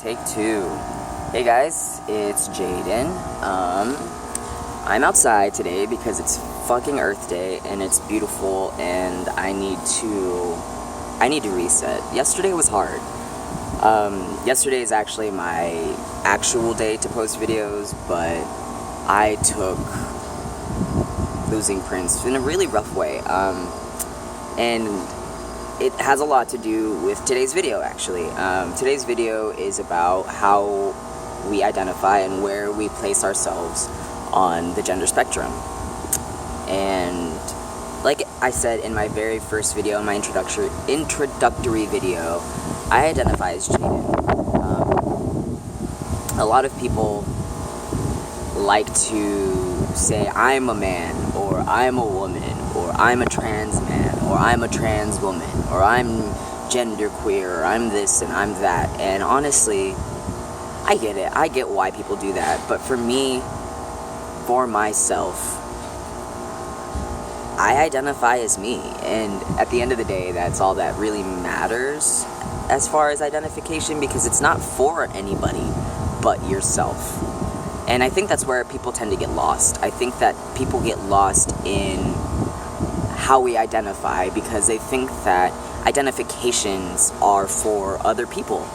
Take two. Hey guys, it's Jaden. I'm outside today because it's fucking Earth Day and it's beautiful and I need to reset. Yesterday was hard. Yesterday is actually my actual day to post videos, but I took losing Prince in a really rough way. And it has a lot to do with today's video, actually. Today's video is about how we identify and where we place ourselves on the gender spectrum. And like I said in my very first video, my introductory video, I identify as Jaden. A lot of people like to say I'm a man, or I'm a woman, or I'm a trans man, or I'm a trans woman, or I'm genderqueer, or I'm this and I'm that. And honestly, I get it. I get why people do that. But for me, for myself, I identify as me. And at the end of the day, that's all that really matters as far as identification, because it's not for anybody but yourself. And I think that's where people tend to get lost. I think that people get lost in how we identify because they think that identifications are for other people.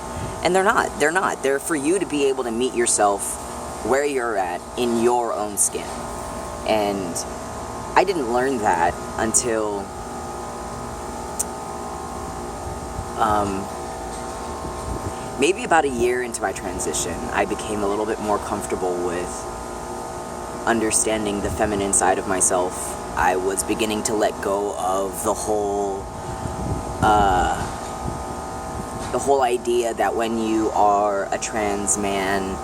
And they're not. They're not. They're for you to be able to meet yourself where you're at in your own skin. And I didn't learn that until maybe about a year into my transition. I became a little bit more comfortable with understanding the feminine side of myself. I was beginning to let go of the whole idea that when you are a trans man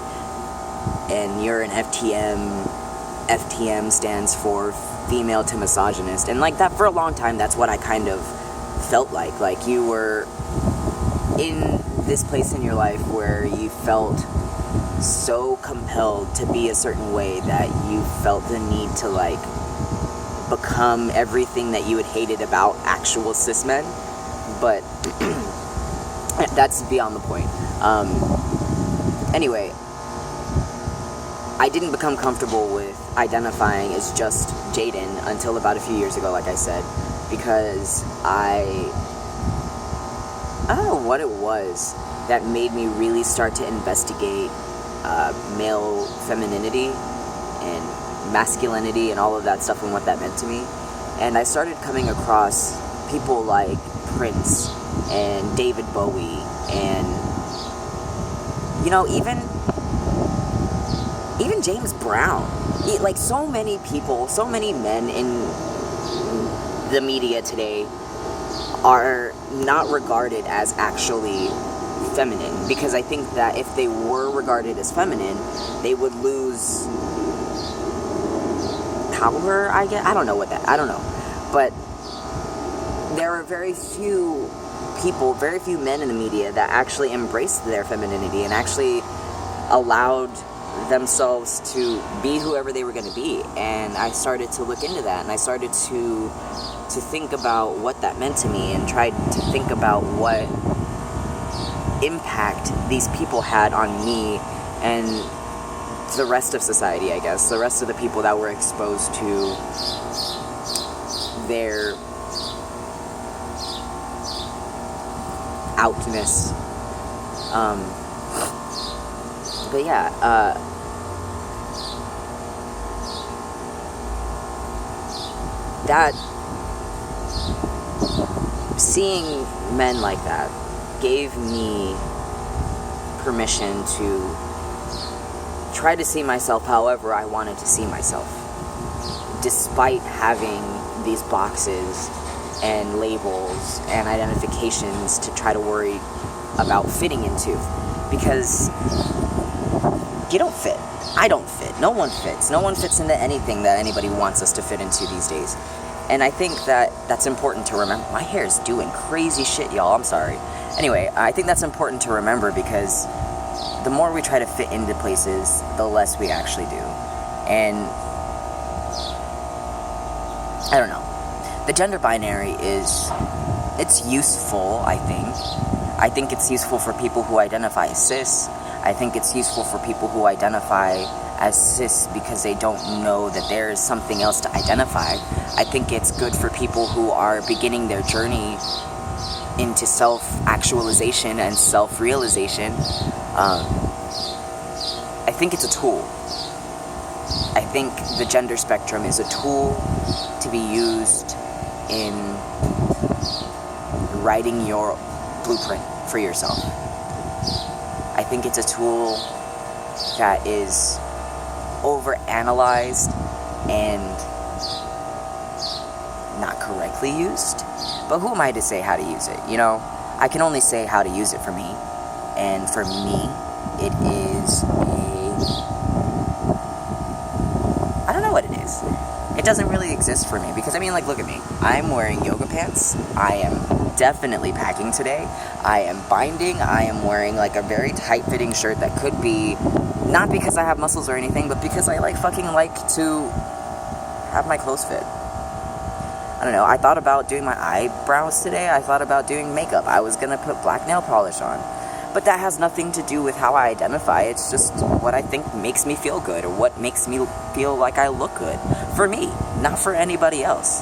and you're an FTM stands for female to misogynist. And like that for a long time, that's what I kind of felt like. Like you were in this place in your life where you felt so compelled to be a certain way that you felt the need to like become everything that you had hated about actual cis men. But that's beyond the point. Anyway, I didn't become comfortable with identifying as just Jaden until about a few years ago, like I said, because I don't know what it was that made me really start to investigate male femininity and masculinity and all of that stuff and what that meant to me. And I started coming across people like Prince and David Bowie and, you know, even James Brown. Like so many people, so many men in the media today are not regarded as actually feminine, because I think that if they were regarded as feminine, they would lose power, I guess. I don't know. But there are very few people, very few men in the media that actually embraced their femininity and actually allowed themselves to be whoever they were going to be. And I started to look into that, and I started to think about what that meant to me, and tried to think about what impact these people had on me and the rest of society, I guess, the rest of the people that were exposed to their outness. But yeah, that seeing men like that gave me permission to try to see myself however I wanted to see myself, despite having these boxes and labels and identifications to try to worry about fitting into, because you don't fit. I don't fit. No one fits. No one fits into anything that anybody wants us to fit into these days. And I think that that's important to remember. My hair is doing crazy shit, y'all. I'm sorry. Anyway, I think that's important to remember, because the more we try to fit into places, the less we actually do. And I don't know. The gender binary it's useful, I think. I think it's useful for people who identify as cis. I think it's useful for people who identify as cis because they don't know that there is something else to identify. I think it's good for people who are beginning their journey into self-actualization and self-realization. I think it's a tool. I think the gender spectrum is a tool to be used in writing your blueprint for yourself. I think it's a tool that is overanalyzed and not correctly used. But who am I to say how to use it? You know, I can only say how to use it for me. And for me, it is I don't know what it is. It doesn't really exist for me because, I mean, like, look at me. I'm wearing yoga pants. I am definitely packing today. I am binding. I am wearing, like, a very tight-fitting shirt that could be, not because I have muscles or anything, but because I, like, fucking like to have my clothes fit. I don't know. I thought about doing my eyebrows today. I thought about doing makeup. I was gonna put black nail polish on. But that has nothing to do with how I identify. It's just what I think makes me feel good, or what makes me feel like I look good. For me, not for anybody else.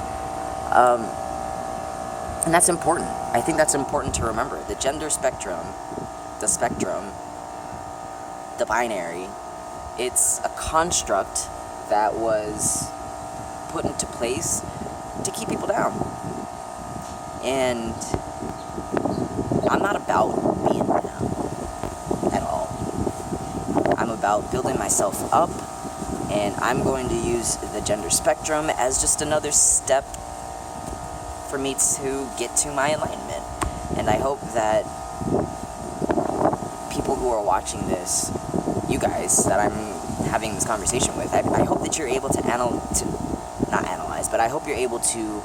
And that's important. I think that's important to remember. The gender spectrum, the binary, it's a construct that was put into place to keep people down. And I'm not about being down at all. I'm about building myself up, and I'm going to use the gender spectrum as just another step for me to get to my alignment. And I hope that people who are watching this, you guys that I'm having this conversation with, I hope that you're able to not analyze, but I hope you're able to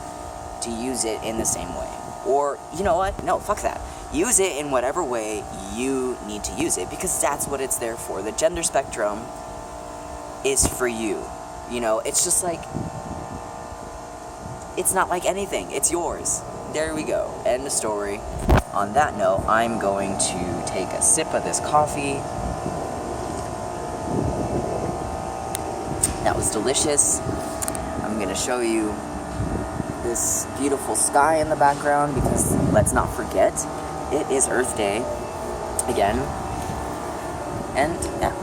use it in the same way. Or, you know what? No, fuck that. Use it in whatever way you need to use it, because that's what it's there for. The gender spectrum is for you. You know, it's just like, it's not like anything. It's yours. There we go. End of story. On that note, I'm going to take a sip of this coffee. That was delicious. I'm going to show you this beautiful sky in the background because let's not forget, it is Earth Day again. And yeah.